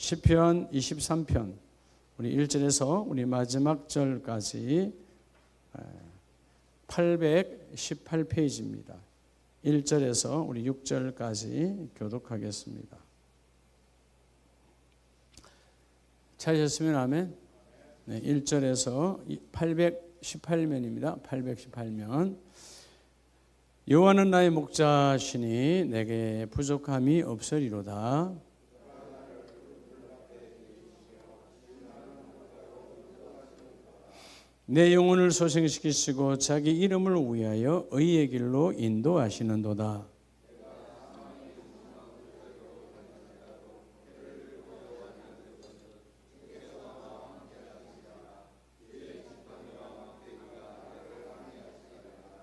시편 23편 우리 1절에서 우리 마지막 절까지 818페이지입니다. 1절에서 우리 6절까지 교독하겠습니다. 찾으셨으면 아멘. 네, 1절에서 818면입니다. 818면. 여호와는 나의 목자시니 내게 부족함이 없으리로다. 내 영혼을 소생시키시고 자기 이름을 위하여 의의 길로 인도하시는도다.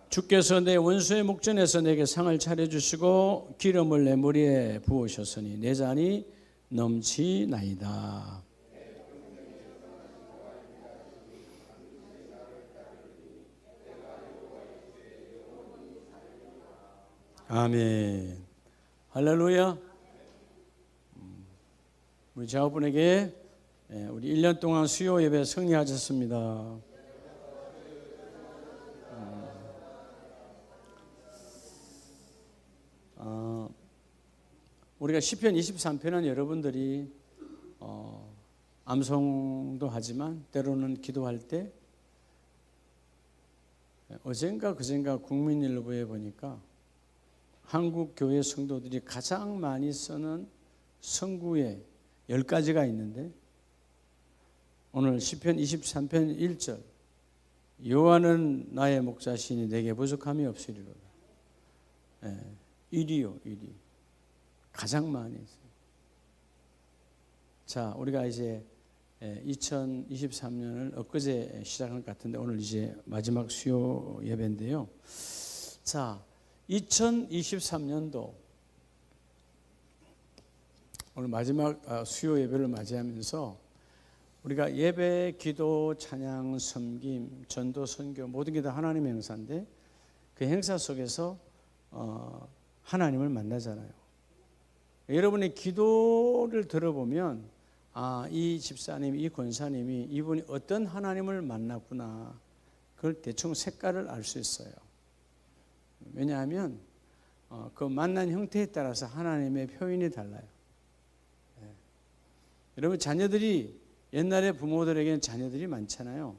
주께서 내 원수의 목전에서 내게 상을 차려주시고 기름을 내 머리에 부으셨으니 내 잔이 넘치나이다. 아멘. 할렐루야. 우리 자녀분에게 우리 1년 동안 수요 예배 승리하셨습니다. 우리가 시편 23편은 여러분들이 암송도 하지만 때로는 기도할 때 어젠가 그젠가 국민일보에 보니까 한국 교회 성도들이 가장 많이 쓰는 성구에 10가지가 있는데 오늘 시편 23편 1절 여호와는 나의 목자시니 내게 부족함이 없으리로다. 1위요. 1위. 가장 많이 있어요. 자, 우리가 이제 2023년을 엊그제 시작한 것 같은데 오늘 이제 마지막 수요 예배인데요. 자, 2023년도 오늘 마지막 수요 예배를 맞이하면서 우리가 예배, 기도, 찬양, 섬김, 전도, 선교 모든 게 다 하나님의 행사인데 그 행사 속에서 하나님을 만나잖아요. 여러분의 기도를 들어보면 이 집사님, 이 권사님이 이분이 어떤 하나님을 만났구나 그걸 대충 색깔을 알 수 있어요. 왜냐하면 그 만난 형태에 따라서 하나님의 표현이 달라요. 여러분 자녀들이 옛날에 부모들에게는 자녀들이 많잖아요.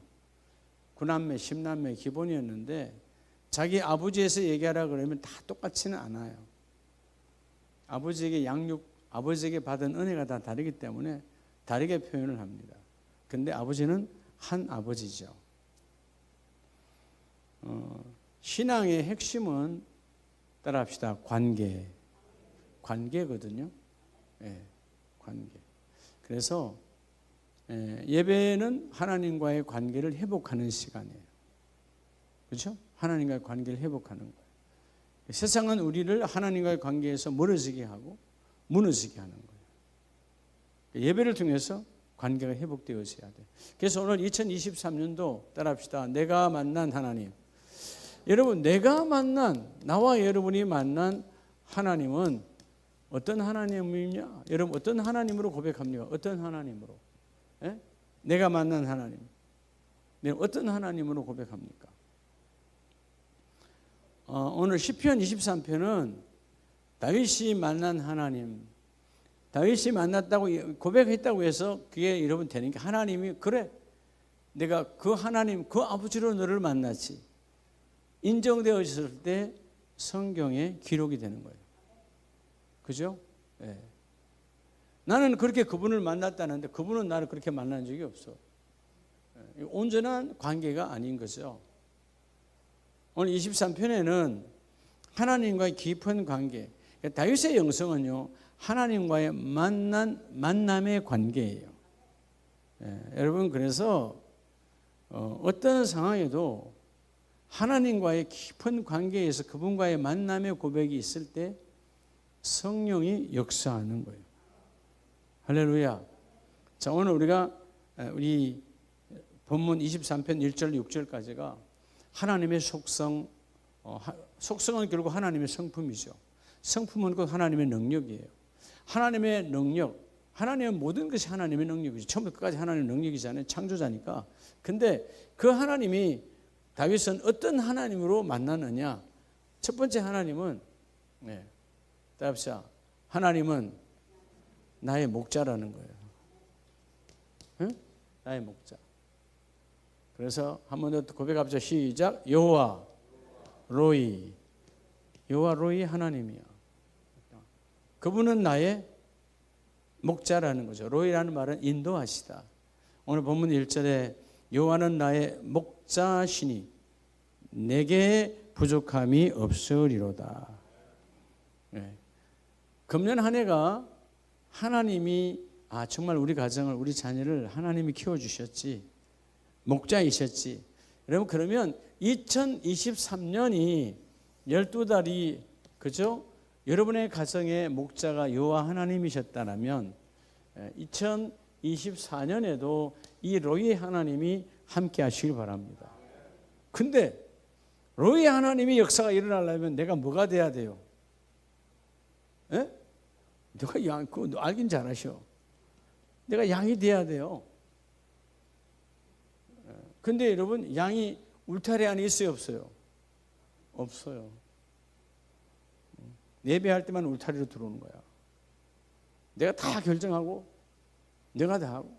9남매, 10남매 기본이었는데 자기 아버지에서 얘기하라 그러면 다 똑같지는 않아요. 아버지에게 양육, 아버지에게 받은 은혜가 다 다르기 때문에 다르게 표현을 합니다. 그런데 아버지는 한 아버지죠. 신앙의 핵심은 따라합시다. 관계거든요. 관계. 그래서 예배는 하나님과의 관계를 회복하는 시간이에요. 그렇죠? 하나님과의 관계를 회복하는 거예요. 세상은 우리를 하나님과의 관계에서 멀어지게 하고 무너지게 하는 거예요. 예배를 통해서 관계가 회복되어져야 돼요. 그래서 오늘 2023년도 따라합시다. 내가 만난 하나님. 여러분, 내가 만난, 나와 여러분이 만난 하나님은 어떤 하나님이냐? 여러분, 어떤 하나님으로 고백합니까? 어떤 하나님으로? 내가 만난 하나님. 내가 어떤 하나님으로 고백합니까? 오늘 시편 23편은 다윗이 만난 하나님, 다윗이 만났다고 고백했다고 해서 그게 여러분 되는 게 하나님이 그래 내가 그 하나님 그 아버지로 너를 만났지 인정되어졌을 때 성경에 기록이 되는 거예요. 그죠? 나는 그렇게 그분을 만났다는데 그분은 나를 그렇게 만난 적이 없어. 온전한 관계가 아닌 거죠. 오늘 23편에는 하나님과의 깊은 관계, 다윗의 영성은요 하나님과의 만남의 관계예요. 여러분 그래서 어떤 상황에도 하나님과의 깊은 관계에서 그분과의 만남의 고백이 있을 때 성령이 역사하는 거예요. 할렐루야. 자, 오늘 우리가 우리 본문 23편 1절 6절까지가 하나님의 속성, 속성은 결국 하나님의 성품이죠. 성품은 곧 하나님의 능력이에요. 하나님의 능력, 하나님은 모든 것이 하나님의 능력이죠. 처음부터 끝까지 하나님의 능력이잖아요. 창조자니까. 근데 그 하나님이 다윗은 어떤 하나님으로 만났느냐? 첫 번째 하나님은 따라합시다. 하나님은 나의 목자라는 거예요. 응? 나의 목자. 그래서 한 번 더 고백합시다. 시작. 여호와 로이. 여호와 로이 하나님이야. 그분은 나의 목자라는 거죠. 로이라는 말은 인도하시다. 오늘 본문 1절에 여호와는 나의 목자시니 내게 부족함이 없으리로다. 금년 한 해가 하나님이 정말 우리 가정을 우리 자녀를 하나님이 키워주셨지, 목자이셨지. 여러분 그러면 2023년이 12달이 그죠? 여러분의 가정의 목자가 여호와 하나님이셨다면 2024년에도 이 로이 하나님이 함께 하시길 바랍니다. 근데 로이 하나님이 역사가 일어나려면 내가 뭐가 돼야 돼요? 에? 내가 양, 그거 알긴 잘하셔. 내가 양이 돼야 돼요. 근데 여러분 양이 울타리 안에 있어요, 없어요? 없어요. 예배할 때만 울타리로 들어오는 거야. 내가 다 결정하고 내가 다 하고.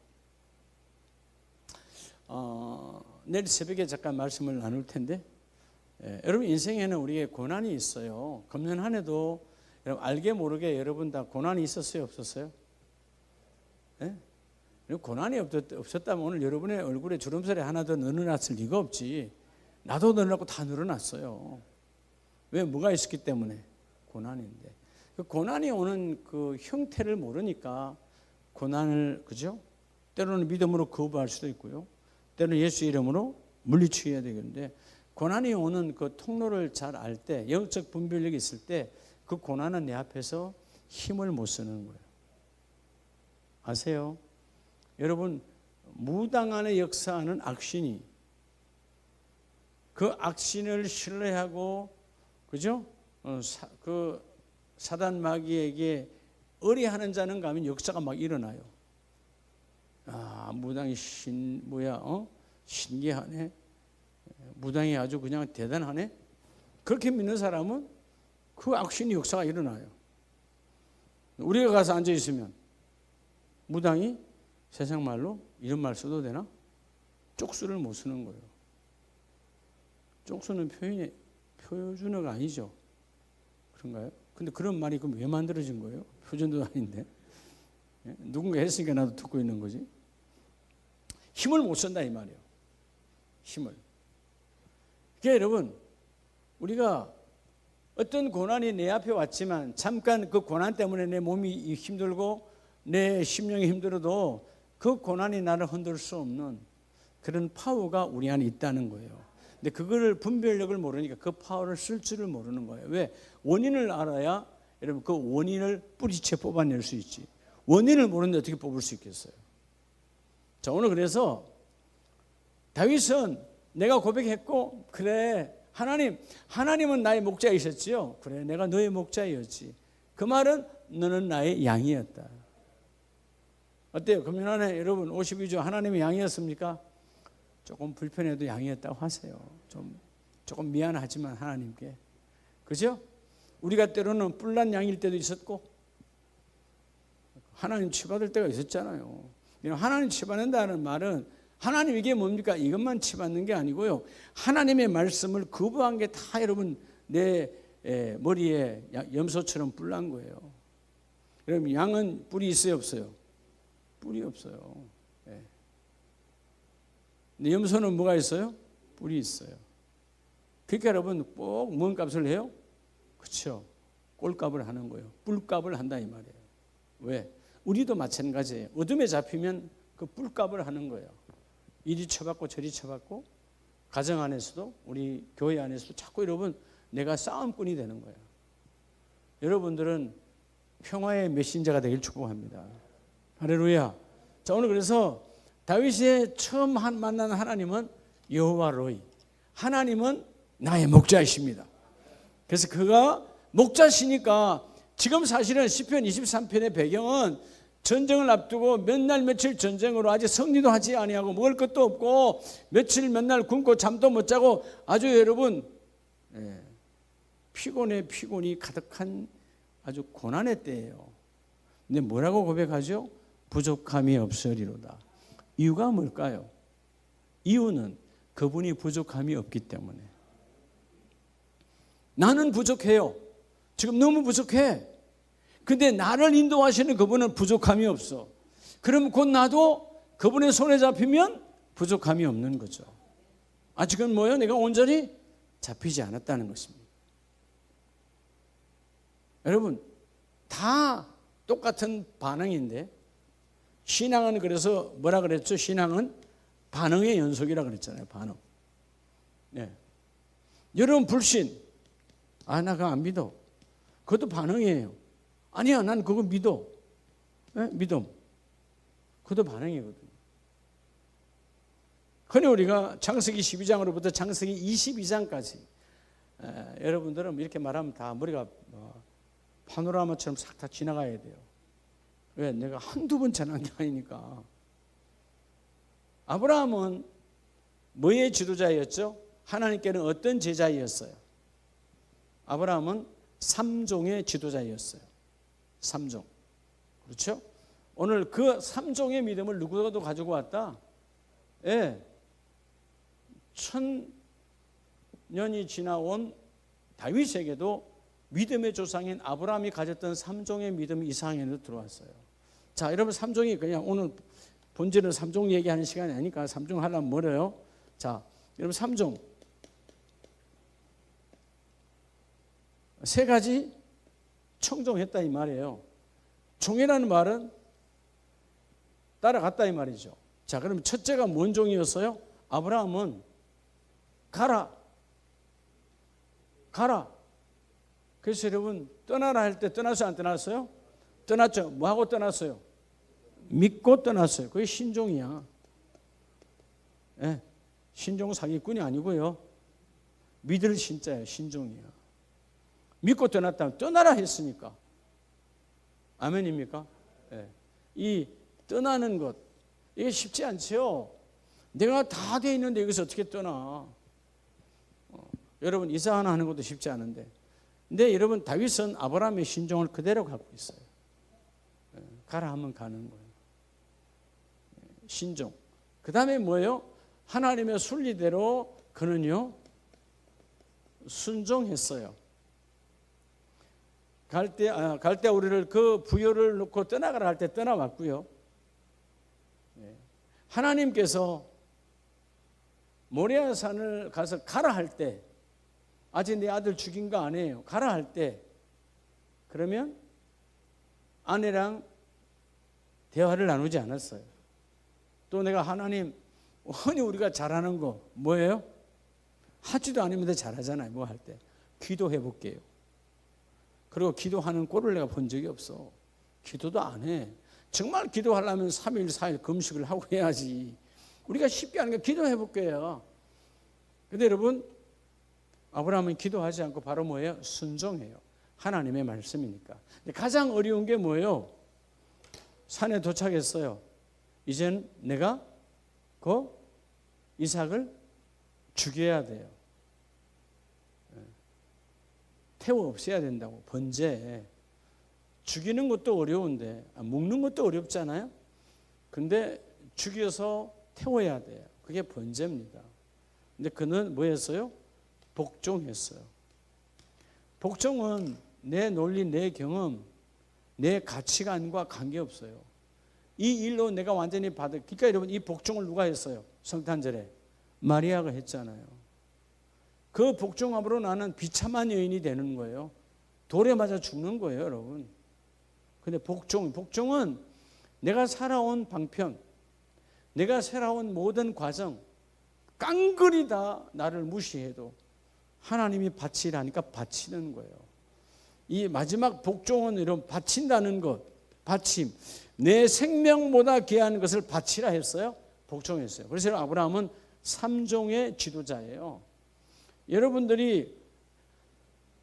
내일 새벽에 잠깐 말씀을 나눌 텐데 여러분 인생에는 우리에게 고난이 있어요. 금년 한 해도 여러분 알게 모르게 여러분 다 고난이 있었어요, 없었어요? 고난이 없었다면 오늘 여러분의 얼굴에 주름살이 하나 더 늘어났을 리가 없지. 나도 늘어났고 다 늘어났어요. 왜? 뭐가 있었기 때문에? 고난인데. 그 고난이 오는 그 형태를 모르니까 고난을, 그죠? 때로는 믿음으로 거부할 수도 있고요. 때로는 예수 이름으로 물리치워야 되겠는데, 고난이 오는 그 통로를 잘 알 때, 영적 분별력이 있을 때 그 고난은 내 앞에서 힘을 못 쓰는 거예요. 아세요? 여러분, 무당 안에 역사하는 악신이 그 악신을 신뢰하고, 그죠? 그 사단 마귀에게 의뢰하는 자는 가면 역사가 막 일어나요. 무당이 신기하네. 무당이 아주 그냥 대단하네. 그렇게 믿는 사람은 그 악신이 역사가 일어나요. 우리가 가서 앉아 있으면 무당이 세상 말로 이런 말 써도 되나? 쪽수를 못 쓰는 거예요. 쪽수는 표준어가 아니죠. 그런가요? 근데 그런 말이 그럼 왜 만들어진 거예요? 표준도 아닌데. 누군가 했으니까 나도 듣고 있는 거지. 힘을 못 쓴다 이 말이에요. 힘을. 그러니까 여러분, 우리가 어떤 고난이 내 앞에 왔지만 잠깐 그 고난 때문에 내 몸이 힘들고 내 심령이 힘들어도 그 고난이 나를 흔들 수 없는 그런 파워가 우리 안에 있다는 거예요. 근데 그거를 분별력을 모르니까 그 파워를 쓸 줄을 모르는 거예요. 왜? 원인을 알아야 여러분 그 원인을 뿌리채 뽑아낼 수 있지. 원인을 모르는데 어떻게 뽑을 수 있겠어요? 자, 오늘 그래서 다윗은 내가 고백했고, 그래 하나님은 나의 목자이셨지요. 그래, 내가 너의 목자였지. 그 말은 너는 나의 양이었다. 어때요? 금년 안에 여러분 52주 하나님의 양이었습니까? 조금 불편해도 양이었다고 하세요. 조금 미안하지만 하나님께. 그죠? 우리가 때로는 뿔난 양일 때도 있었고 하나님 치받을 때가 있었잖아요. 하나님 치받는다는 말은 하나님 이게 뭡니까? 이것만 치받는 게 아니고요. 하나님의 말씀을 거부한 게 다 여러분 내 머리에 염소처럼 뿔난 거예요. 여러분 양은 뿔이 있어요, 없어요? 뿔이 없어요. 근데 염소는 뭐가 있어요? 뿔이 있어요. 그러니까 여러분 꼭 뭔 값을 해요? 그렇죠. 꼴값을 하는 거예요. 뿔값을 한다 이 말이에요. 왜? 우리도 마찬가지예요. 어둠에 잡히면 그 뿔값을 하는 거예요. 이리 쳐받고 저리 쳐받고 가정 안에서도 우리 교회 안에서도 자꾸 여러분 내가 싸움꾼이 되는 거예요. 여러분들은 평화의 메신저가 되길 축복합니다. 할렐루야. 자, 오늘 그래서 다윗이 처음 만난 하나님은 여호와 로이. 하나님은 나의 목자이십니다. 그래서 그가 목자시니까 지금 사실은 시편 23편의 배경은 전쟁을 앞두고 몇 날 며칠 전쟁으로 아직 승리도 하지 아니하고 먹을 것도 없고 며칠 몇 날 굶고 잠도 못 자고 아주 여러분 피곤이 가득한 아주 고난의 때예요. 근데 뭐라고 고백하죠? 부족함이 없으리로다. 이유가 뭘까요? 이유는 그분이 부족함이 없기 때문에. 나는 부족해요. 지금 너무 부족해. 근데 나를 인도하시는 그분은 부족함이 없어. 그럼 곧 나도 그분의 손에 잡히면 부족함이 없는 거죠. 아직은 뭐예요? 내가 온전히 잡히지 않았다는 것입니다. 여러분, 다 똑같은 반응인데 신앙은 그래서 뭐라 그랬죠? 신앙은 반응의 연속이라 그랬잖아요. 반응. 네. 여러분 불신. 나 그거 안 믿어. 그것도 반응이에요. 아니야, 난 그거 믿어. 네? 믿음. 그것도 반응이거든요. 흔히 우리가 창세기 12장으로부터 창세기 22장까지 여러분들은 이렇게 말하면 다 머리가 파노라마처럼 싹 다 지나가야 돼요. 왜? 내가 한두 번 전한 게 아니니까. 아브라함은 뭐의 지도자였죠? 하나님께는 어떤 제자이었어요? 아브라함은 3종의 지도자였어요. 3종. 그렇죠? 오늘 그 3종의 믿음을 누구도 가지고 왔다? 예. 1000년이 지나온 다윗에게도 믿음의 조상인 아브라함이 가졌던 3종의 믿음이 이 상에도 들어왔어요. 자, 여러분 3종이 그냥 오늘 본질은 3종 얘기하는 시간이 아니니까 3종 하려면 뭐래요? 자, 여러분 3종. 세 가지 청종했다 이 말이에요. 종이라는 말은 따라갔다 이 말이죠. 자, 그럼 첫째가 뭔 종이었어요? 아브라함은 가라. 그래서 여러분 떠나라 할 때 떠났어요 안 떠났어요? 떠났죠. 뭐하고 떠났어요? 믿고 떠났어요. 그게 신종이야. 네. 신종 사기꾼이 아니고요. 믿을 신자예요. 신종이야. 믿고 떠났다면 떠나라 했으니까. 아멘입니까? 네. 이 떠나는 것 이게 쉽지 않죠. 내가 다 돼 있는데 여기서 어떻게 떠나? 여러분 이사 하나 하는 것도 쉽지 않은데. 근데 여러분 다윗은 아브라함의 신종을 그대로 갖고 있어요. 가라 하면 가는 거예요. 신종. 그 다음에 뭐예요? 하나님의 순리대로 그는요 순종했어요. 갈 때 우리를 그 부요를 놓고 떠나가라 할 때 떠나왔고요. 하나님께서 모리아산을 가서 가라 할 때 아직 내 아들 죽인 거 아니에요. 가라 할 때 그러면 아내랑 대화를 나누지 않았어요. 또 내가 하나님 흔히 우리가 잘하는 거 뭐예요? 하지도 않으면 잘하잖아요. 뭐 할 때 기도해 볼게요. 그리고 기도하는 꼴을 내가 본 적이 없어. 기도도 안 해. 정말 기도하려면 3일 4일 금식을 하고 해야지. 우리가 쉽게 하는 게 기도해 볼게요. 근데 여러분 아브라함은 기도하지 않고 바로 뭐예요? 순종해요. 하나님의 말씀이니까. 가장 어려운 게 뭐예요? 산에 도착했어요. 이제는 내가 그 이삭을 죽여야 돼요. 태워 없애야 된다고. 번제. 죽이는 것도 어려운데 먹는 것도 어렵잖아요. 근데 죽여서 태워야 돼요. 그게 번제입니다. 근데 그는 뭐 했어요? 복종했어요. 복종은 내 논리, 내 경험, 내 가치관과 관계없어요. 이 일로 내가 완전히 그러니까 여러분 이 복종을 누가 했어요? 성탄절에 마리아가 했잖아요. 그 복종함으로 나는 비참한 여인이 되는 거예요. 돌에 맞아 죽는 거예요, 여러분. 근데 복종은 내가 살아온 방편, 내가 살아온 모든 과정, 깡그리 다 나를 무시해도 하나님이 바치라니까 바치는 거예요. 이 마지막 복종은 이런 바친다는 것, 바침. 내 생명보다 귀한 것을 바치라 했어요. 복종했어요. 그래서 아브라함은 3종의 지도자예요. 여러분들이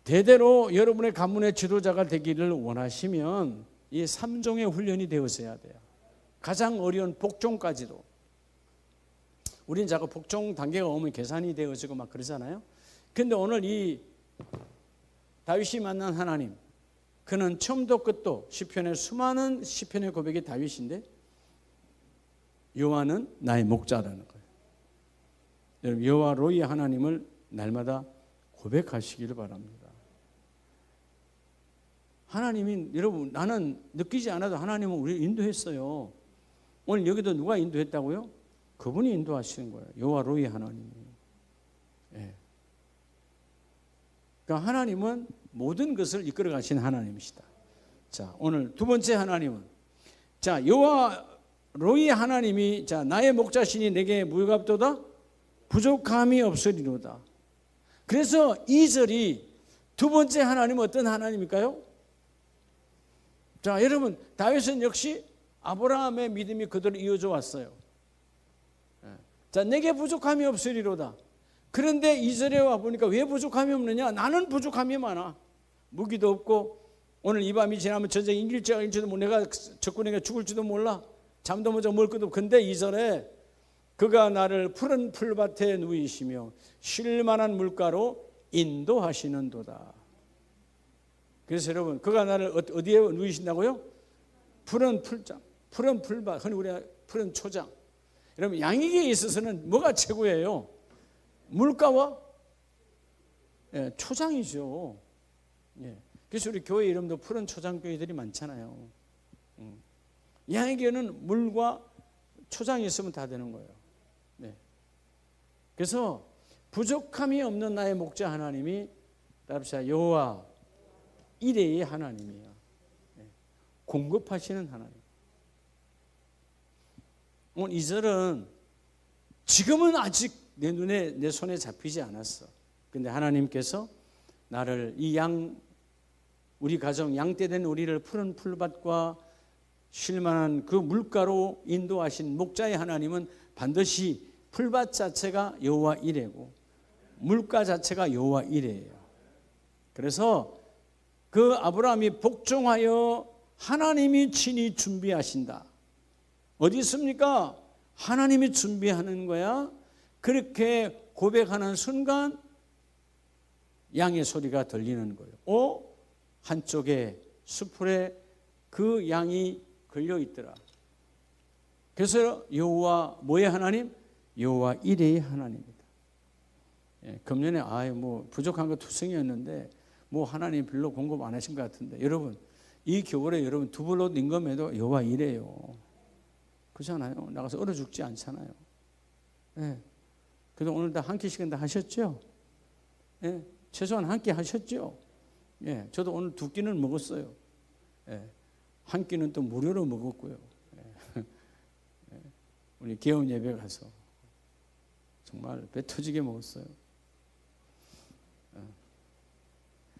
대대로 여러분의 가문의 지도자가 되기를 원하시면 이 3종의 훈련이 되어져야 돼요. 가장 어려운 복종까지도. 우리는 자꾸 복종 단계가 오면 계산이 되어지고 막 그러잖아요. 그런데 오늘 이 다윗이 만난 하나님, 그는 처음도 끝도 시편의 수많은 시편의 고백이 다윗인데 여호와는 나의 목자라는 거예요. 여러분, 여호와 로이 하나님을 날마다 고백하시기를 바랍니다. 하나님이, 여러분, 나는 느끼지 않아도 하나님은 우리를 인도했어요. 오늘 여기도 누가 인도했다고요? 그분이 인도하시는 거예요. 여호와 로이 하나님이. 예. 그러니까 하나님은 모든 것을 이끌어 가신 하나님이시다. 자, 오늘 두 번째 하나님은, 자, 여호와 로이 하나님이, 자, 나의 목자시니 내게 무유갑도다 부족함이 없으리로다. 그래서 2절이 두 번째 하나님은 어떤 하나님일까요? 자, 여러분, 다윗은 역시 아브라함의 믿음이 그대로 이어져 왔어요. 자, 내게 부족함이 없으리로다. 그런데 2절에 와 보니까 왜 부족함이 없느냐? 나는 부족함이 많아. 무기도 없고 오늘 이 밤이 지나면 전쟁이 일지도 모르고 내가 적군에게 죽을지도 몰라. 잠도 못 자고 먹을 것도 없고. 근데 2절에 그가 나를 푸른 풀밭에 누이시며 쉴만한 물가로 인도하시는도다. 그래서 여러분, 그가 나를 어디에 누이신다고요? 푸른 풀장, 푸른 풀밭, 흔히 우리가 푸른 초장. 여러분, 양에게 있어서는 뭐가 최고예요? 물가와 초장이죠. 그래서 우리 교회 이름도 푸른 초장 교회들이 많잖아요. 양에게는 물과 초장이 있으면 다 되는 거예요. 그래서 부족함이 없는 나의 목자 하나님이 따릅시다. 여호와 이레의 하나님이에요. 공급하시는 하나님. 오늘 2절은 지금은 아직 내 눈에, 내 손에 잡히지 않았어. 근데 하나님께서 나를 이 우리 가정 양떼된 우리를 푸른 풀밭과 쉴만한 그 물가로 인도하신 목자의 하나님은 반드시 풀밭 자체가 여호와 이레고 물가 자체가 여호와 이레예요. 그래서 그 아브라함이 복종하여 하나님이 친히 준비하신다. 어디 있습니까? 하나님이 준비하는 거야. 그렇게 고백하는 순간 양의 소리가 들리는 거예요. 한쪽에 수풀에 그 양이 걸려 있더라. 그래서 여호와 뭐의 하나님? 여호와 이레의 하나님입니다. 금년에 뭐 부족한 거 투성이었는데 뭐 하나님 별로 공급 안 하신 것 같은데, 여러분 이 겨울에 여러분 두불옷 임금해도 여호와 이레요. 그렇잖아요. 나가서 얼어 죽지 않잖아요. 그래도 오늘 다 한 끼씩은 다 하셨죠? 최소한 한 끼 하셨죠? 저도 오늘 2끼는 먹었어요. 한 끼는 또 무료로 먹었고요. 우리 개업 예배 가서 정말 배 터지게 먹었어요.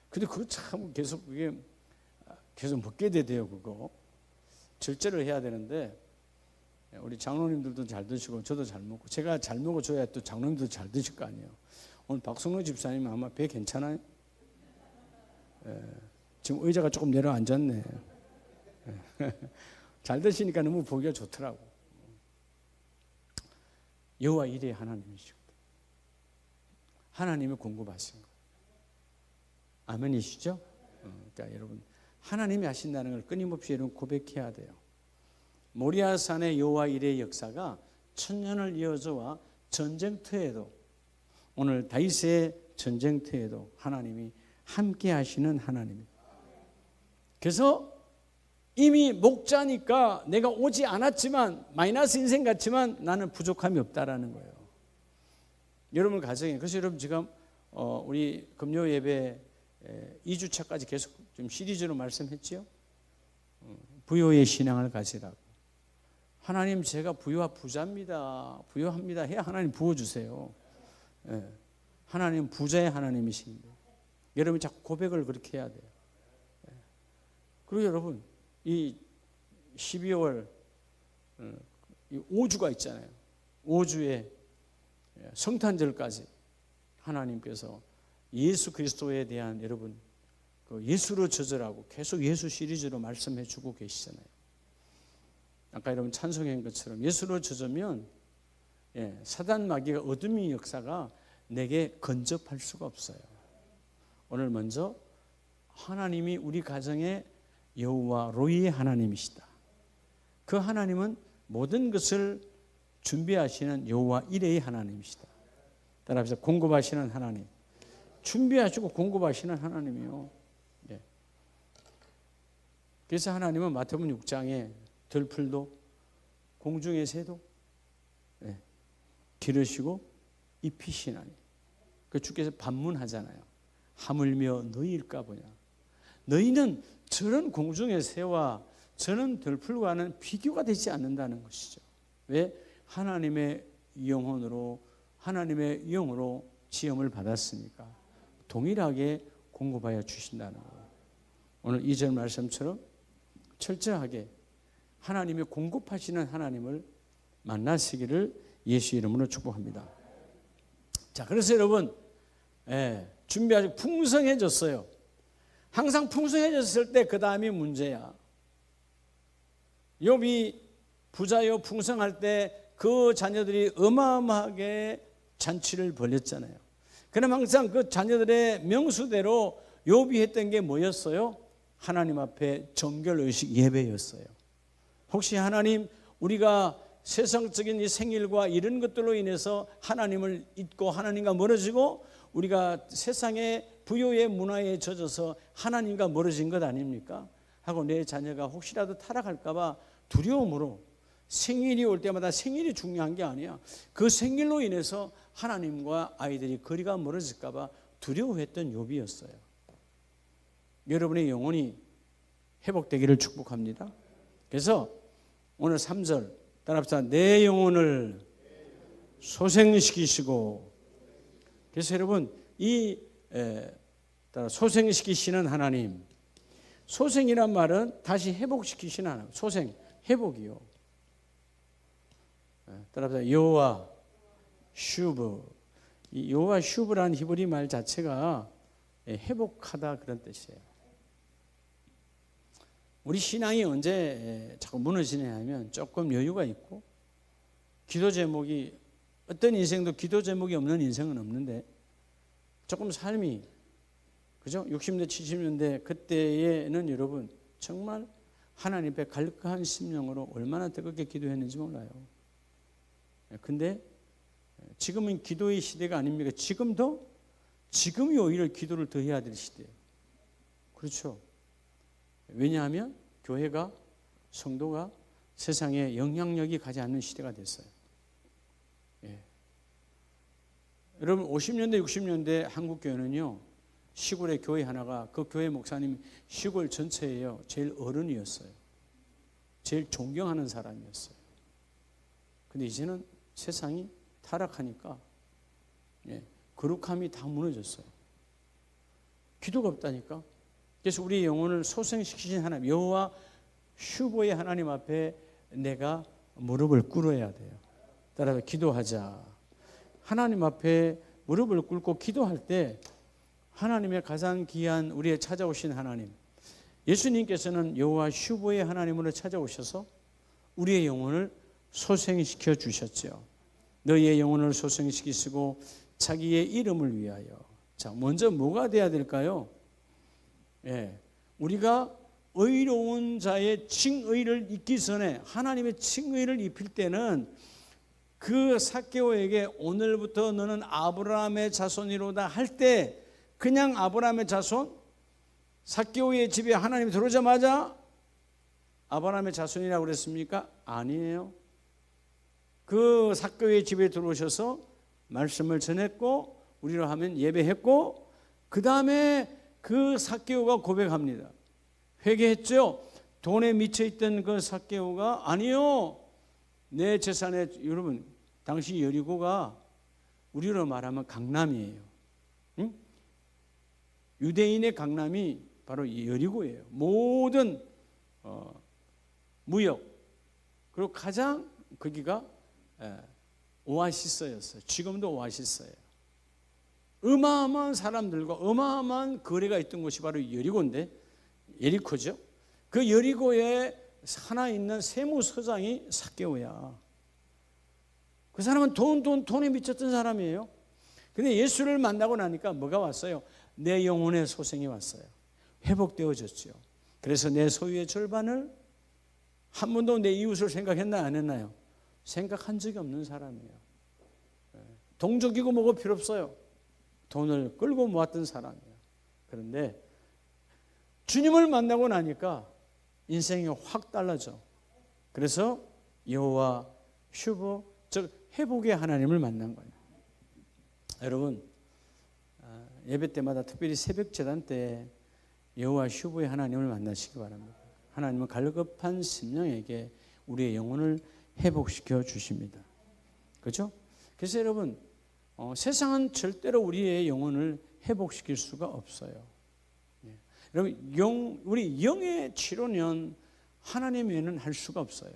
근데 그거 참 그게 계속 먹게 돼요. 그거 절제를 해야 되는데, 우리 장로님들도 잘 드시고 저도 잘 먹고, 제가 잘 먹어줘야 또 장로님도 잘 드실 거 아니에요. 오늘 박성로 집사님 아마 배 괜찮아요? 지금 의자가 조금 내려앉았네. 잘 드시니까 너무 보기가 좋더라고. 여호와 이레의 하나님이시거든. 하나님이 공급하신 거예요. 아멘이시죠? 그러니까 여러분, 하나님이 하신다는 걸 끊임없이 여러분 고백해야 돼요. 모리아산의 여호와 이레의 역사가 천년을 이어져와 전쟁터에도, 오늘 다윗의 전쟁터에도 하나님이 함께 하시는 하나님입니다. 그래서 이미 목자니까 내가 오지 않았지만, 마이너스 인생 같지만 나는 부족함이 없다라는 거예요. 여러분 가정에. 그래서 여러분 지금 우리 금요 예배 2주차까지 계속 좀 시리즈로 말씀했지요. 부요의 신앙을 가지라고. 하나님, 제가 부요와 부자입니다, 부요합니다 해야 하나님 부어주세요. 하나님 부자의 하나님이신데 여러분 자꾸 고백을 그렇게 해야 돼요. 그리고 여러분 이 12월 5주가 있잖아요. 5주에 성탄절까지 하나님께서 예수 그리스도에 대한 여러분 그 예수로 젖으라고 계속 예수 시리즈로 말씀해 주고 계시잖아요. 아까 여러분 찬송한 것처럼 예수로 젖으면 사단 마귀가 어둠의 역사가 내게 근접할 수가 없어요. 오늘 먼저 하나님이 우리 가정의 여호와 로이의 하나님이시다. 그 하나님은 모든 것을 준비하시는 여호와 이레의 하나님이시다. 따라서 공급하시는 하나님, 준비하시고 공급하시는 하나님이요. 그래서 하나님은 마태복음 6장에 들풀도 공중의 새도 기르시고 입히시나니, 그 주께서 반문하잖아요. 하물며 너희일까 보냐. 너희는 저런 공중의 새와 저런 들풀과는 비교가 되지 않는다는 것이죠. 왜? 하나님의 영혼으로, 하나님의 영으로 지음을 받았으니까 동일하게 공급하여 주신다는 거예요. 오늘 2절 말씀처럼 철저하게 하나님의 공급하시는 하나님을 만나시기를 예수 이름으로 축복합니다. 자, 그래서 여러분, 준비하시고 풍성해졌어요. 항상 풍성해졌을 때 그 다음이 문제야. 욥이 부자요 풍성할 때 그 자녀들이 어마어마하게 잔치를 벌였잖아요. 그럼 항상 그 자녀들의 명수대로 욥이 했던 게 뭐였어요? 하나님 앞에 정결의식 예배였어요. 혹시 하나님, 우리가 세상적인 이 생일과 이런 것들로 인해서 하나님을 잊고 하나님과 멀어지고 우리가 세상의 부요의 문화에 젖어서 하나님과 멀어진 것 아닙니까? 하고 내 자녀가 혹시라도 타락할까 봐 두려움으로, 생일이 올 때마다 생일이 중요한 게 아니야. 그 생일로 인해서 하나님과 아이들이 거리가 멀어질까 봐 두려워했던 욥이었어요. 여러분의 영혼이 회복되기를 축복합니다. 그래서 오늘 3절 따라합시다. 내 영혼을 소생시키시고. 그래서 여러분, 이 소생시키시는 하나님, 소생이란 말은 다시 회복시키시는 하나님. 소생, 회복이요. 따라합시다. 여호와 슈브. 이 여호와 슈브라는 히브리 말 자체가 회복하다 그런 뜻이에요. 우리 신앙이 언제 자꾸 무너지냐 하면 조금 여유가 있고, 기도 제목이, 어떤 인생도 기도 제목이 없는 인생은 없는데 조금 삶이, 그죠? 60대 70년대 그때에는 여러분 정말 하나님 앞에 갈급한 심령으로 얼마나 뜨겁게 기도했는지 몰라요. 근데 지금은 기도의 시대가 아닙니까? 지금이 오히려 기도를 더 해야 될 시대예요. 그렇죠? 왜냐하면 교회가, 성도가 세상에 영향력이 가지 않는 시대가 됐어요. 여러분 50년대 60년대 한국교회는요, 시골의 교회 하나가, 그 교회 목사님이 시골 전체에요 제일 어른이었어요. 제일 존경하는 사람이었어요. 근데 이제는 세상이 타락하니까 거룩함이 다 무너졌어요. 기도가 없다니까. 그래서 우리 영혼을 소생시키신 하나님, 여호와 슈보의 하나님 앞에 내가 무릎을 꿇어야 돼요. 따라서 기도하자. 하나님 앞에 무릎을 꿇고 기도할 때 하나님의 가장 귀한 우리의 찾아오신 하나님, 예수님께서는 여호와 슈보의 하나님으로 찾아오셔서 우리의 영혼을 소생시켜 주셨죠. 너희의 영혼을 소생시키시고 자기의 이름을 위하여. 자, 먼저 뭐가 돼야 될까요? 우리가 의로운 자의 칭의를 입기 전에, 하나님의 칭의를 입힐 때는 그 삭개오에게 오늘부터 너는 아브라함의 자손이로다 할 때 그냥 아브라함의 자손, 삭개오의 집에 하나님이 들어오자마자 아브라함의 자손이라고 그랬습니까? 아니에요. 그 삭개오의 집에 들어오셔서 말씀을 전했고, 우리로 하면 예배했고, 그 다음에 그 삭개오가 고백합니다. 회개했죠. 돈에 미쳐있던 그 삭개오가, 아니요, 내 재산에, 여러분 당시 여리고가 우리로 말하면 강남이에요. 응? 유대인의 강남이 바로 여리고예요. 모든 무역, 그리고 가장 거기가 오아시스였어요. 지금도 오아시스예요. 어마어마한 사람들과 어마어마한 거래가 있던 곳이 바로 여리고인데, 예리코죠. 그 여리고에 하나 있는 세무서장이 삭개오야. 그 사람은 돈에 미쳤던 사람이에요. 근데 예수를 만나고 나니까 뭐가 왔어요? 내 영혼의 소생이 왔어요. 회복되어졌죠. 그래서 내 소유의 절반을, 한 번도 내 이웃을 생각했나 안 했나요? 생각한 적이 없는 사람이에요. 동족이고 뭐고 필요 없어요. 돈을 끌고 모았던 사람이에요. 그런데 주님을 만나고 나니까 인생이 확 달라져. 그래서 여호와 슈브, 즉 회복의 하나님을 만난 거예요. 여러분, 예배 때마다 특별히 새벽 제단 때 여호와 슈브의 하나님을 만나시기 바랍니다. 하나님은 갈급한 심령에게 우리의 영혼을 회복시켜 주십니다. 그렇죠? 그래서 여러분, 세상은 절대로 우리의 영혼을 회복시킬 수가 없어요. 여러분, 우리 영의 치료는 하나님 외에는 할 수가 없어요.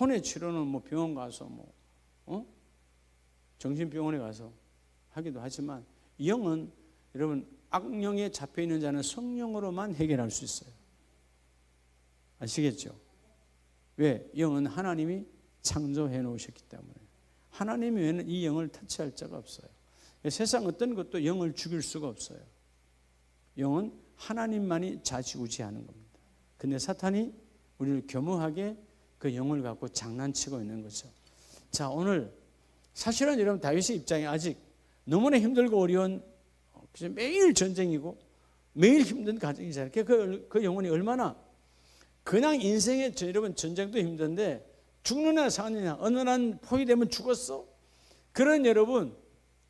혼의 치료는 뭐 병원 가서 정신병원에 가서 하기도 하지만, 영은 여러분, 악령에 잡혀 있는 자는 성령으로만 해결할 수 있어요. 아시겠죠? 왜? 영은 하나님이 창조해 놓으셨기 때문에. 하나님 외에는 이 영을 터치할 자가 없어요. 세상 어떤 것도 영을 죽일 수가 없어요. 영은 하나님만이 좌지우지하는 겁니다. 근데 사탄이 우리를 교묘하게 그 영을 갖고 장난치고 있는 거죠. 자, 오늘 사실은 여러분, 다윗의 입장이 아직 너무나 힘들고 어려운, 매일 전쟁이고 매일 힘든 가정이잖아요. 그 영혼이 얼마나, 그냥 인생의 여러분 전쟁도 힘든데 죽느냐 사느냐, 어느 날 포위되면 죽었어. 그런 여러분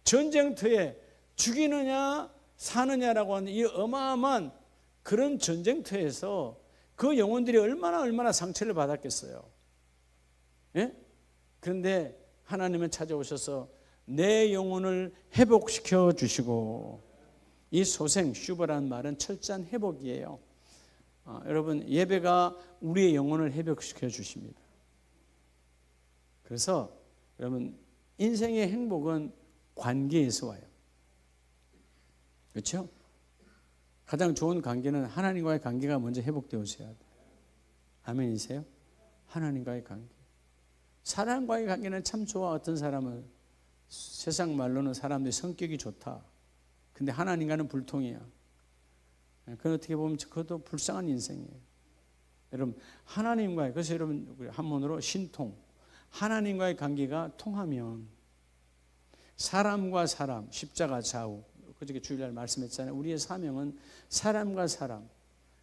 전쟁터에 죽이느냐 사느냐라고 하는 이 어마어마한 그런 전쟁터에서 그 영혼들이 얼마나 상처를 받았겠어요. 예? 그런데 하나님은 찾아오셔서 내 영혼을 회복시켜 주시고, 이 소생, 슈버라는 말은 철저한 회복이에요. 여러분, 예배가 우리의 영혼을 회복시켜 주십니다. 그래서 여러분, 인생의 행복은 관계에서 와요. 그렇죠? 가장 좋은 관계는 하나님과의 관계가 먼저 회복되어져야 돼요. 아멘이세요? 하나님과의 관계. 사람과의 관계는 참 좋아. 어떤 사람은 세상 말로는 사람들이 성격이 좋다. 근데 하나님과는 불통이야. 그건 어떻게 보면 그것도 불쌍한 인생이에요. 여러분, 하나님과의, 그래서 여러분 한문으로 신통, 하나님과의 관계가 통하면 사람과 사람, 십자가 좌우, 그저께 주일날 말씀했잖아요. 우리의 사명은 사람과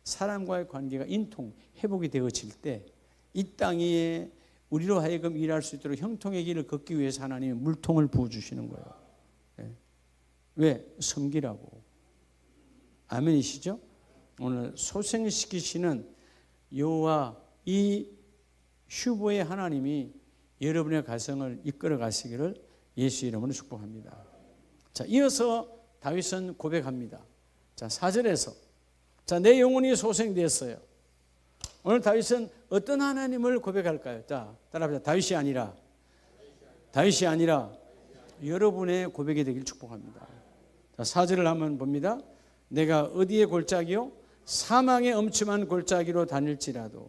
사람과의 관계가 인통, 회복이 되어질 때 이 땅에 우리로 하여금 일할 수 있도록 형통의 길을 걷기 위해서 하나님이 물통을 부어주시는 거예요. 네. 왜? 섬기라고. 아멘이시죠? 오늘 소생시키시는 여호와 이 슈브의 하나님이 여러분의 가정을 이끌어 가시기를 예수 이름으로 축복합니다. 자, 이어서 다윗은 고백합니다. 자, 4절에서 자, 내 영혼이 소생되었어요. 오늘 다윗은 어떤 하나님을 고백할까요? 자, 따라합시다. 다윗이 아니라 여러분의 고백이 되길 축복합니다. 자, 4절을 한번 봅니다. 내가 어디에 골짜기요? 사망의 엄침한 골짜기로 다닐지라도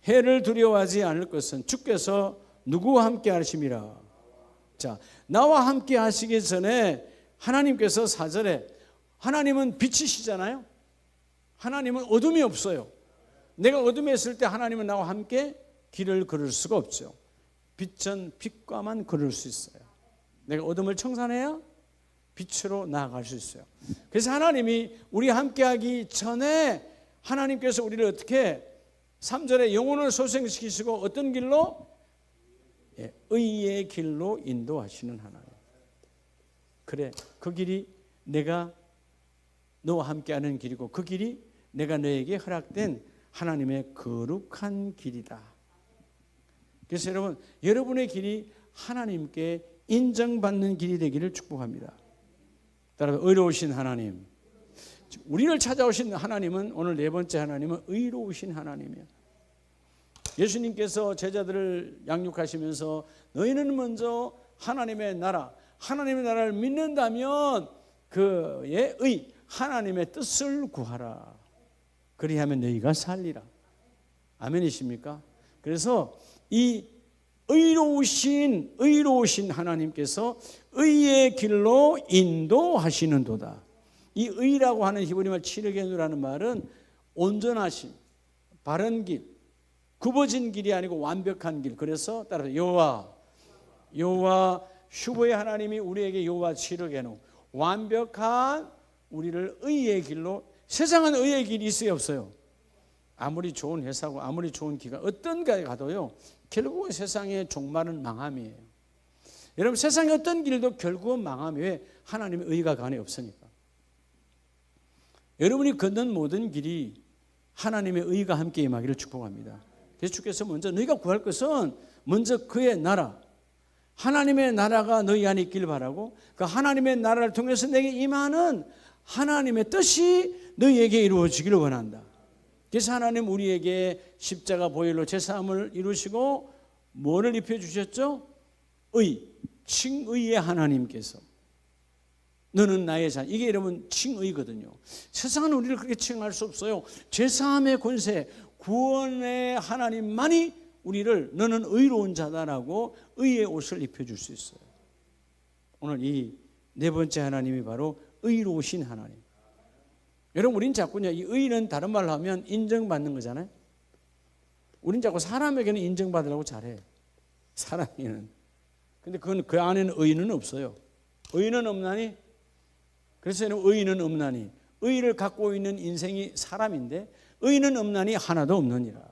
해를 두려워하지 않을 것은 주께서 누구와 함께 하심이라. 자, 나와 함께 하시기 전에 하나님께서 4절에, 하나님은 빛이시잖아요. 하나님은 어둠이 없어요. 내가 어둠에 있을 때 하나님은 나와 함께 길을 걸을 수가 없죠. 빛은 빛과만 걸을 수 있어요. 내가 어둠을 청산해야 빛으로 나아갈 수 있어요. 그래서 하나님이 우리 함께하기 전에 하나님께서 우리를 어떻게 3절에 영혼을 소생시키시고 어떤 길로? 의의 길로 인도하시는 하나님. 그래, 그 길이 내가 너와 함께하는 길이고 그 길이 내가 너에게 허락된 하나님의 거룩한 길이다. 그래서 여러분, 여러분의 길이 하나님께 인정받는 길이 되기를 축복합니다. 따라서 의로우신 하나님, 우리를 찾아오신 하나님은, 오늘 네 번째 하나님은 의로우신 하나님이에요. 예수님께서 제자들을 양육하시면서 너희는 먼저 하나님의 나라, 하나님의 나라를 믿는다면 그의 의 하나님의 뜻을 구하라. 그리하면 너희가 살리라. 아멘이십니까? 그래서 이 의로우신 하나님께서 의의 길로 인도하시는도다. 이 의라고 하는 히브리말 치르게누라는 말은 온전하신, 바른 길, 굽어진 길이 아니고 완벽한 길. 그래서 따라서 여호와 슈보의 하나님이 우리에게 여호와 치르게누, 완벽한 우리를 의의 길로. 세상은 의의 길이 있어요, 없어요? 아무리 좋은 회사고 아무리 좋은 기관 어떤 가에 가도요, 결국은 세상의 종말은 망함이에요. 여러분, 세상의 어떤 길도 결국은 망함이. 왜? 하나님의 의가 그 안에 없으니까. 여러분이 걷는 모든 길이 하나님의 의가 함께 임하기를 축복합니다. 그래서 주께서 먼저 너희가 구할 것은 먼저 그의 나라, 하나님의 나라가 너희 안에 있길 바라고, 그 하나님의 나라를 통해서 내게 임하는 하나님의 뜻이 너희에게 이루어지기를 원한다. 그래서 하나님 우리에게 십자가 보혈로 제사함을 이루시고 뭐를 입혀주셨죠? 칭의의 하나님께서 너는 나의 자녀. 이게 여러분 칭의거든요. 세상은 우리를 그렇게 칭할 수 없어요. 제사함의 권세, 구원의 하나님만이 우리를 너는 의로운 자다라고 의의 옷을 입혀줄 수 있어요. 오늘 이 네 번째 하나님이 바로 의로우신 하나님. 여러분, 우린 자꾸요, 이 의는 다른 말로 하면 인정받는 거잖아요. 우린 자꾸 사람에게는 인정받으려고 잘해. 사람에게는. 근데 그건 그 안에는 의는 없어요. 의는 없나니? 그래서 의는 없나니. 의를 갖고 있는 인생이 사람인데 의는 없나니 하나도 없느니라.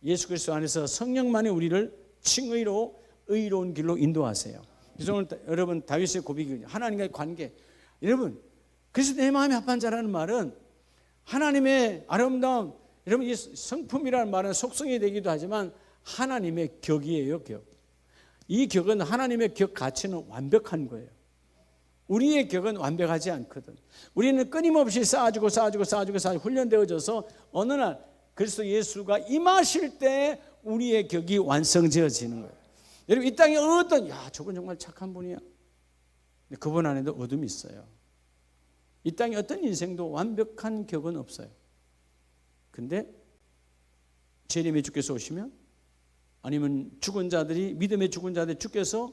예수 그리스도 안에서 성령만이 우리를 칭의로 의로운 길로 인도하세요. 그래서 오늘 여러분 다윗의 고백이 하나님과의 관계. 여러분, 그래서 내 마음이 합한 자라는 말은 하나님의 아름다움, 여러분 이 성품이라는 말은 속성이 되기도 하지만 하나님의 격이에요, 격. 이 격은 하나님의 격 가치는 완벽한 거예요. 우리의 격은 완벽하지 않거든. 우리는 끊임없이 쌓아주고 훈련되어져서 어느 날 그리스도 예수가 임하실 때 우리의 격이 완성되어지는 거예요. 여러분, 이 땅에 어떤 저분 정말 착한 분이야. 근데 그분 안에도 어둠이 있어요. 이 땅에 어떤 인생도 완벽한 격은 없어요. 근데 재림의 주께서 오시면, 아니면 죽은 자들이, 믿음의 죽은 자들이 주께서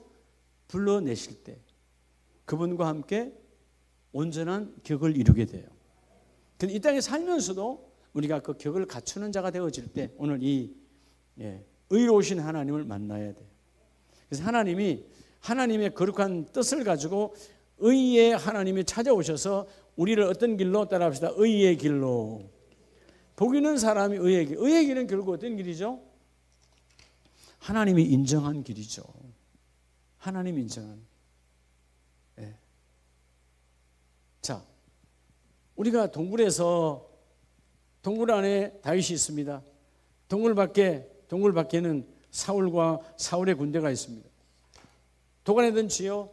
불러내실 때 그분과 함께 온전한 격을 이루게 돼요. 근데 이 땅에 살면서도 우리가 그 격을 갖추는 자가 되어질 때 오늘 이 의로우신 하나님을 만나야 돼요. 그래서 하나님이 하나님의 거룩한 뜻을 가지고 의의 하나님이 찾아오셔서 우리를 어떤 길로 따라합시다. 의의 길로. 복 있는 사람이 의의 길. 의의 길은 결국 어떤 길이죠? 하나님이 인정한 길이죠. 하나님이 인정한. 자, 우리가 동굴에서, 동굴 안에 다윗이 있습니다. 동굴 밖에는 사울과 사울의 군대가 있습니다. 도관에든 지요,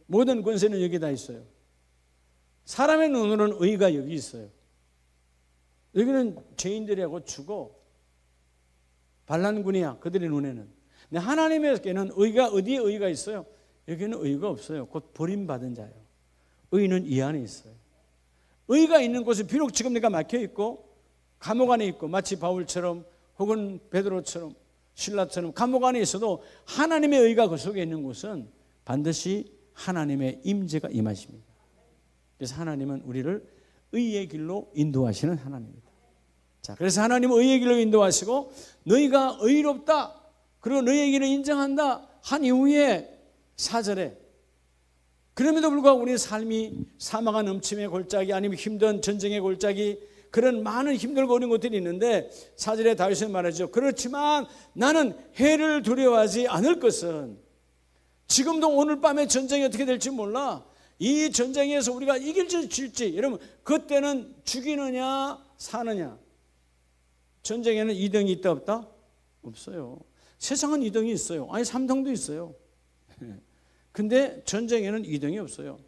모든 권세는 여기 다 있어요. 사람의 눈으로는 의가 여기 있어요. 여기는 죄인들이하고 죽어 반란군이야, 그들의 눈에는. 근데 하나님에게는 의가, 어디에 의가 있어요? 여기는 의가 없어요. 곧 버림받은 자예요. 의는 이 안에 있어요. 의가 있는 곳은 비록 지금 내가 막혀 있고 감옥 안에 있고, 마치 바울처럼 혹은 베드로처럼 신라처럼 감옥 안에 있어도 하나님의 의가 그 속에 있는 곳은 반드시 하나님의 임재가 임하십니다. 그래서 하나님은 우리를 의의 길로 인도하시는 하나님입니다. 자, 그래서 하나님은 의의 길로 인도하시고 너희가 의롭다, 그리고 너희의 길을 인정한다 한 이후에 4절에 그럼에도 불구하고 우리의 삶이 사망한 넘침의 골짜기, 아니면 힘든 전쟁의 골짜기, 그런 많은 힘들고 어려운 것들이 있는데 4절에 다윗은 말하죠. 그렇지만 나는 해를 두려워하지 않을 것은, 지금도 오늘 밤에 전쟁이 어떻게 될지 몰라. 이 전쟁에서 우리가 이길지 질지, 여러분 그때는 죽이느냐 사느냐. 전쟁에는 2등이 있다 없다? 없어요. 세상은 2등이 있어요. 아니 3등도 있어요. 근데 전쟁에는 2등이 없어요.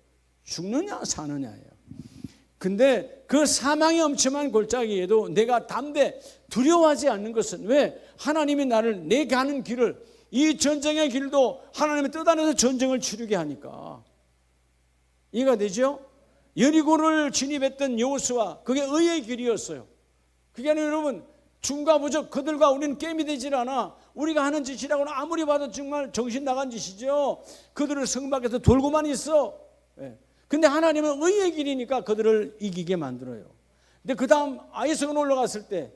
죽느냐 사느냐예요. 근데 그 사망의 엄청난 골짜기에도 내가 담대 두려워하지 않는 것은, 왜? 하나님이 나를 내 가는 길을, 이 전쟁의 길도 하나님의 뜻 안에서 전쟁을 치르게 하니까 이해가 되죠? 여리고를 진입했던 여호수아, 그게 의의 길이었어요. 그게 아니라 여러분, 중과부적 그들과 우리는 게임이 되질 않아. 우리가 하는 짓이라고는 아무리 봐도 정말 정신 나간 짓이죠. 그들을 성 밖에서 돌고만 있어. 근데 하나님은 의의 길이니까 그들을 이기게 만들어요. 근데 그 다음 아이성은 올라갔을 때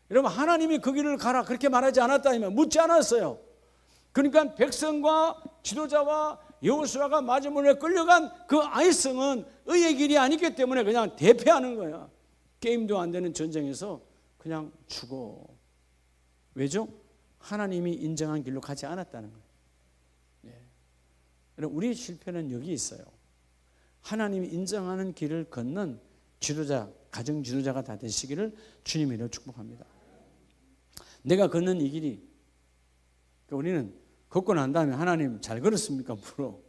여러분, 하나님이 그 길을 가라 그렇게 말하지 않았다면, 묻지 않았어요. 그러니까 백성과 지도자와 여호수아가 마지못에 끌려간 그 아이성은 의의 길이 아니기 때문에 그냥 대패하는 거야. 게임도 안 되는 전쟁에서 그냥 죽어. 왜죠? 하나님이 인정한 길로 가지 않았다는 거예요. 여러분, 우리의 실패는 여기 있어요. 하나님이 인정하는 길을 걷는 지도자, 가정 지도자가 다 되시기를 주님으로 축복합니다. 내가 걷는 이 길이, 우리는 걷고 난 다음에 하나님 잘 걸었습니까? 물어.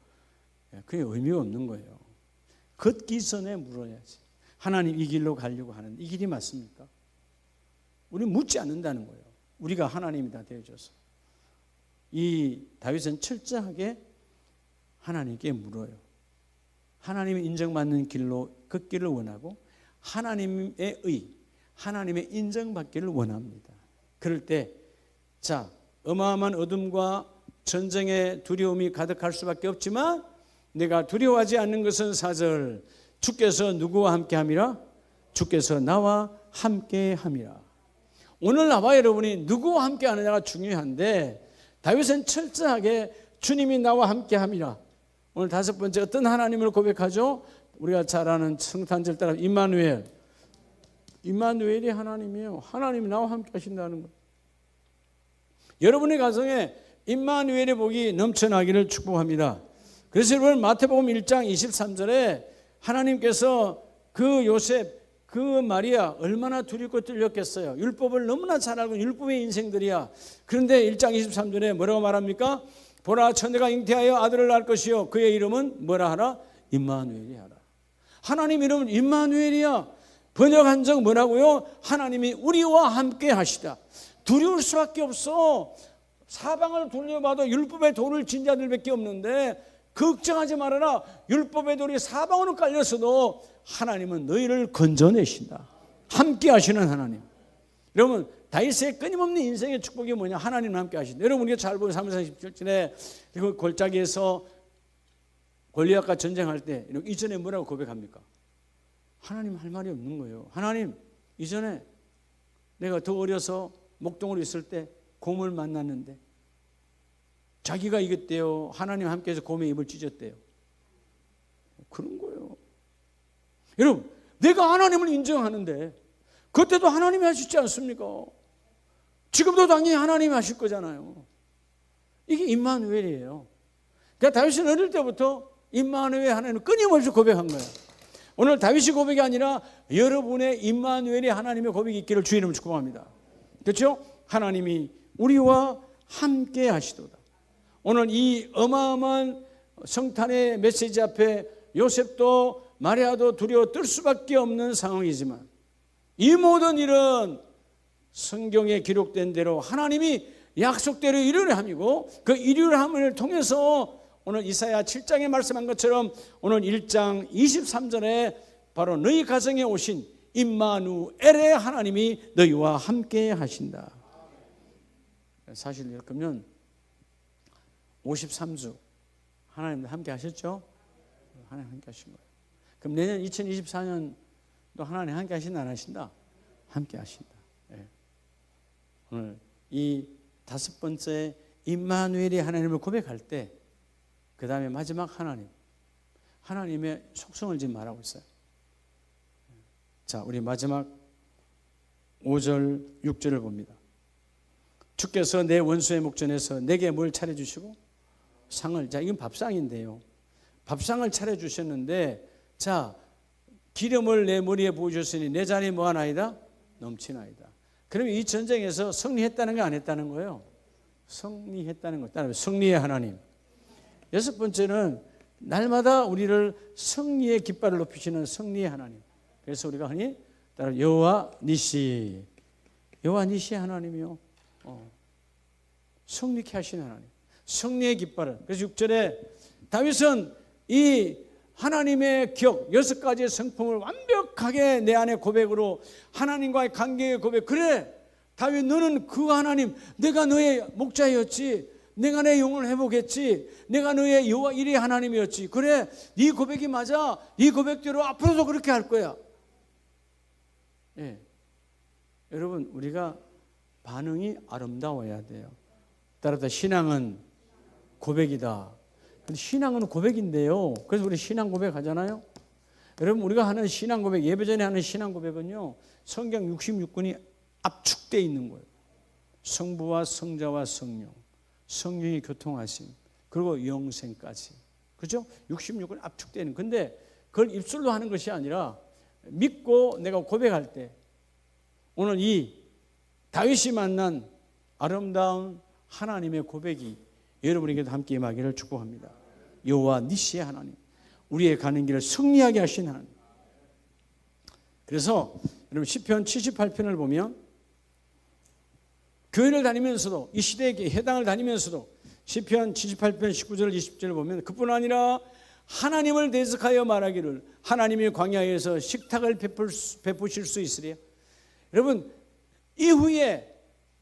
그게 의미가 없는 거예요. 걷기 전에 물어야지. 하나님 이 길로 가려고 하는 이 길이 맞습니까? 우리는 묻지 않는다는 거예요. 우리가 하나님이 다 되어줘서. 이 다윗은 철저하게 하나님께 물어요. 하나님이 인정받는 길로 걷기를 원하고 하나님의 의, 하나님의 인정받기를 원합니다. 그럴 때 자, 어마어마한 어둠과 전쟁의 두려움이 가득할 수밖에 없지만 내가 두려워하지 않는 것은 4절, 주께서 누구와 함께함이라? 주께서 나와 함께함이라. 오늘 나와 여러분이 누구와 함께하느냐가 중요한데 다윗은 철저하게 주님이 나와 함께함이라. 오늘 5번째 어떤 하나님을 고백하죠? 우리가 잘 아는 성탄절 따라 임마누엘. 임마누엘이 하나님이에요. 하나님이 나와 함께 하신다는 거예요. 여러분의 가정에 임마누엘의 복이 넘쳐나기를 축복합니다. 그래서 여러분 마태복음 1장 23절에 하나님께서 그 요셉, 그 마리아 얼마나 두렵고 떨렸겠어요. 율법을 너무나 잘 알고 율법의 인생들이야. 그런데 1장 23절에 뭐라고 말합니까? 보라, 처녀가 잉태하여 아들을 낳을 것이요 그의 이름은 뭐라 하라? 임마누엘이 하라. 하나님 이름은 임마누엘이야. 번역한 적 뭐라고요? 하나님이 우리와 함께 하시다. 두려울 수밖에 없어. 사방을 돌려봐도 율법의 돌을 진 자들밖에 없는데 걱정하지 말아라. 율법의 돌이 사방으로 깔렸어도 하나님은 너희를 건져내신다. 함께 하시는 하나님. 여러분, 다윗의 끊임없는 인생의 축복이 뭐냐? 하나님과 함께 하신다. 여러분, 우리가 잘 보면 3장 17절에 그 골짜기에서 골리앗과 전쟁할 때 이전에 뭐라고 고백합니까? 하나님 할 말이 없는 거예요. 하나님, 이전에 내가 더 어려서 목동으로 있을 때 곰을 만났는데 자기가 이겼대요. 하나님 함께해서 곰의 입을 찢었대요. 그런 거예요. 여러분, 내가 하나님을 인정하는데 그때도 하나님이 하시지 않습니까? 지금도 당연히 하나님이 하실 거잖아요. 이게 임마누엘이에요. 그러니까 다윗은 어릴 때부터 임마누엘 하나님을 끊임없이 고백한 거예요. 오늘 다윗이 고백이 아니라 여러분의 임마누엘이 하나님의 고백이 있기를 주의 이름으로 축복합니다. 그렇죠? 하나님이 우리와 함께 하시도다. 오늘 이 어마어마한 성탄의 메시지 앞에 요셉도 마리아도 두려워 떨 수밖에 없는 상황이지만 이 모든 일은 성경에 기록된 대로 하나님이 약속대로 이루려 함이고 그 이루려 함을 통해서 오늘 이사야 7장에 말씀한 것처럼 오늘 1장 23절에 바로 너희 가정에 오신 임마누엘의 하나님이 너희와 함께 하신다. 사실 그러면 53주 하나님과 함께 하셨죠? 하나님 함께 하신 거예요. 그럼 내년 2024년도 하나님 함께 하신다 안 하신다? 함께 하신다. 네. 오늘 이 5번째 임마누엘이 하나님을 고백할 때 그 다음에 마지막 하나님의 속성을 지금 말하고 있어요. 자, 우리 마지막 5절 6절을 봅니다. 주께서 내 원수의 목전에서 내게 뭘 차려주시고 상을, 자, 이건 밥상인데요. 밥상을 차려주셨는데 자, 기름을 내 머리에 부으셨으니 내 잔이 뭐하나이다? 넘치나이다. 그러면 이 전쟁에서 승리했다는 게 안 했다는 거예요? 승리했다는 거. 따라서 승리의 하나님. 6번째는 날마다 우리를 승리의 깃발을 높이시는 승리의 하나님. 그래서 우리가 흔히 따라 여호와 니시, 여호와 니시 하나님이요. 성리케 하신 하나님, 성리의 깃발을. 그래서 6절에 다윗은 이 하나님의 기억 6가지의 성품을 완벽하게 내 안에 고백으로 하나님과의 관계의 고백. 그래 다윗, 너는 그 하나님, 내가 너의 목자였지, 내가 내 영혼을 회복했지, 내가 너의 여호와 일의 하나님이었지. 그래 네 고백이 맞아. 네 고백대로 앞으로도 그렇게 할 거야. 예. 여러분, 우리가 반응이 아름다워야 돼요. 따라서 신앙은 고백이다. 근데 신앙은 고백인데요. 그래서 우리 신앙 고백 하잖아요. 여러분, 우리가 하는 신앙 고백, 예배 전에 하는 신앙 고백은요, 성경 66권이 압축되어 있는 거예요. 성부와 성자와 성령, 성령이 교통하심, 그리고 영생까지. 그죠? 66권 압축되어 있는. 근데 그걸 입술로 하는 것이 아니라 믿고 내가 고백할 때, 오늘 이 다윗이 만난 아름다운 하나님의 고백이 여러분에게도 함께 임하기를 축복합니다. 여호와 니시의 하나님, 우리의 가는 길을 승리하게 하신 하나님. 그래서 여러분 시편 78편을 보면 교회를 다니면서도 이 시대에 해당을 다니면서도 시편 78편 19절 20절을 보면 그뿐 아니라 하나님을 대적하여 말하기를 하나님의 광야에서 식탁을 베푸실 수 있으랴. 여러분, 이후에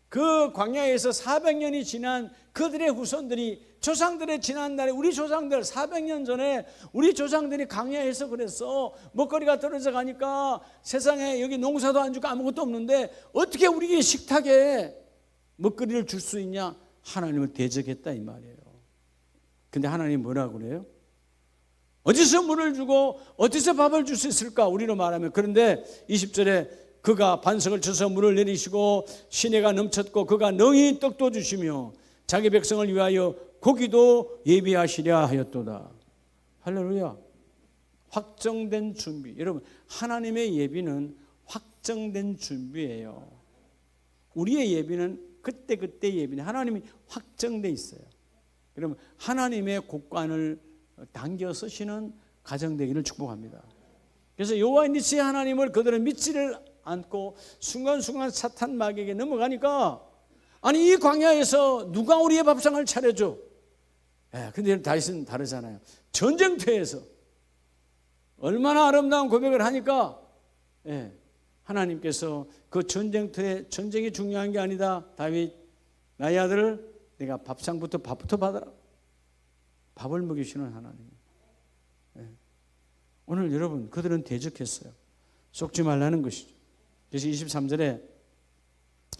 그 광야에서 400년이 지난 그들의 후손들이, 조상들의 지난날에 우리 조상들 400년 전에 우리 조상들이 광야에서 그랬어. 먹거리가 떨어져 가니까 세상에 여기 농사도 안 주고 아무것도 없는데 어떻게 우리에게 식탁에 먹거리를 줄 수 있냐? 하나님을 대적했다 이 말이에요. 근데 하나님 뭐라고 그래요? 어디서 물을 주고 어디서 밥을 줄 수 있을까? 우리로 말하면. 그런데 20절에 그가 반석을 쳐서 물을 내리시고 시내가 넘쳤고 그가 능히 떡도 주시며 자기 백성을 위하여 고기도 예비하시려 하였도다. 할렐루야. 확정된 준비. 여러분, 하나님의 예비는 확정된 준비예요. 우리의 예비는 그때 예비는 하나님이 확정돼 있어요. 그러면 하나님의 곡관을 당겨 쓰시는 가정 되기를 축복합니다. 그래서 여호와 니시의 하나님을 그들은 믿지를 않고 순간순간 사탄 마귀에게 넘어가니까, 아니 이 광야에서 누가 우리의 밥상을 차려줘? 근데 다윗은 다르잖아요. 전쟁터에서 얼마나 아름다운 고백을 하니까 하나님께서 그 전쟁터에, 전쟁이 중요한 게 아니다. 다윗, 나의 아들을 내가 밥상부터 밥부터 받아라. 밥을 먹이시는 하나님. 오늘 여러분, 그들은 대적했어요. 속지 말라는 것이죠. 그래서 23절에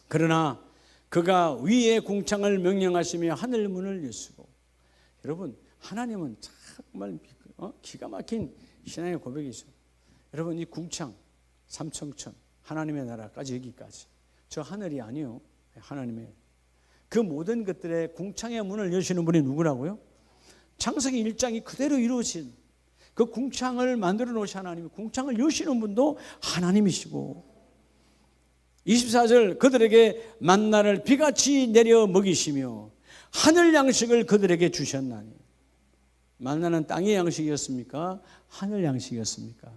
그러나 그가 위의 궁창을 명령하시며 하늘 문을 여시고. 여러분, 하나님은 정말 기가 막힌 신앙의 고백이죠. 여러분, 이 궁창, 삼청천, 하나님의 나라까지 여기까지, 저 하늘이 아니요, 하나님의 그 모든 것들의 궁창의 문을 여시는 분이 누구라고요? 창세기 1장이 그대로 이루어진 그 궁창을 만들어 놓으신 하나님, 궁창을 여시는 분도 하나님이시고, 24절 그들에게 만나를 비같이 내려 먹이시며 하늘 양식을 그들에게 주셨나니. 만나는 땅의 양식이었습니까? 하늘 양식이었습니까?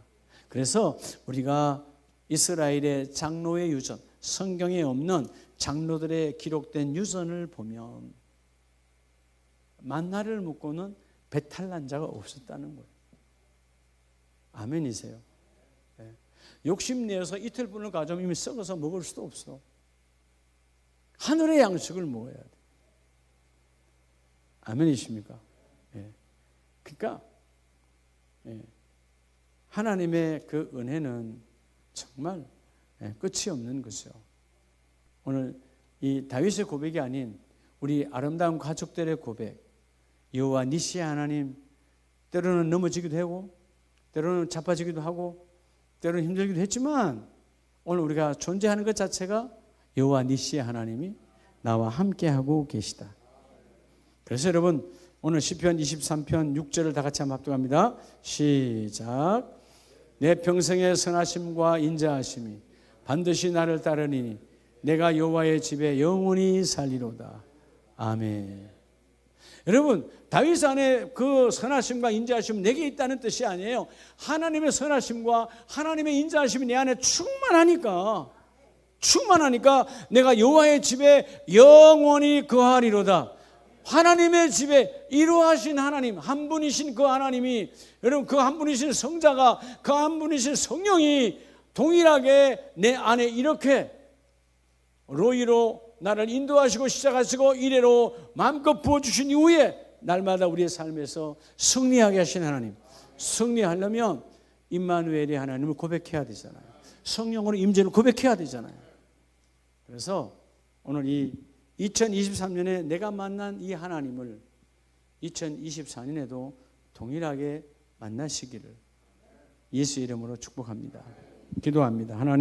그래서 우리가 이스라엘의 장로의 유전, 성경에 없는 장로들의 기록된 유전을 보면 만나를 먹고는 배탈 난 자가 없었다는 거예요. 아멘이세요? 욕심내어서 이틀분을 가져오면 이미 썩어서 먹을 수도 없어. 하늘의 양식을 먹어야 돼. 아멘이십니까? 그러니까 하나님의 그 은혜는 정말 끝이 없는 것이죠. 오늘 이 다윗의 고백이 아닌 우리 아름다운 가족들의 고백, 여호와 니시의 하나님, 때로는 넘어지기도 하고 때로는 자빠지기도 하고 때로는 힘들기도 했지만 오늘 우리가 존재하는 것 자체가 여호와 니시의 하나님이 나와 함께하고 계시다. 그래서 여러분, 오늘 시편 23편 6절을 다 같이 한번 합독합니다. 시작. 내 평생의 선하심과 인자하심이 반드시 나를 따르니 내가 여호와의 집에 영원히 살리로다. 아멘. 여러분, 다윗 안에 그 선하심과 인자하심은 내게 있다는 뜻이 아니에요. 하나님의 선하심과 하나님의 인자하심이 내 안에 충만하니까 충만하니까 내가 여호와의 집에 영원히 거하리로다. 하나님의 집에 이루하신 하나님, 한 분이신 그 하나님이, 여러분 그 한 분이신 성자가, 그 한 분이신 성령이 동일하게 내 안에 이렇게 로이로 나를 인도하시고 시작하시고 이래로 마음껏 부어주신 이후에 날마다 우리의 삶에서 승리하게 하신 하나님, 승리하려면 임마누엘의 하나님을 고백해야 되잖아요. 성령으로 임재를 고백해야 되잖아요. 그래서 오늘 이 2023년에 내가 만난 이 하나님을 2024년에도 동일하게 만나시기를 예수 이름으로 축복합니다. 기도합니다. 하나님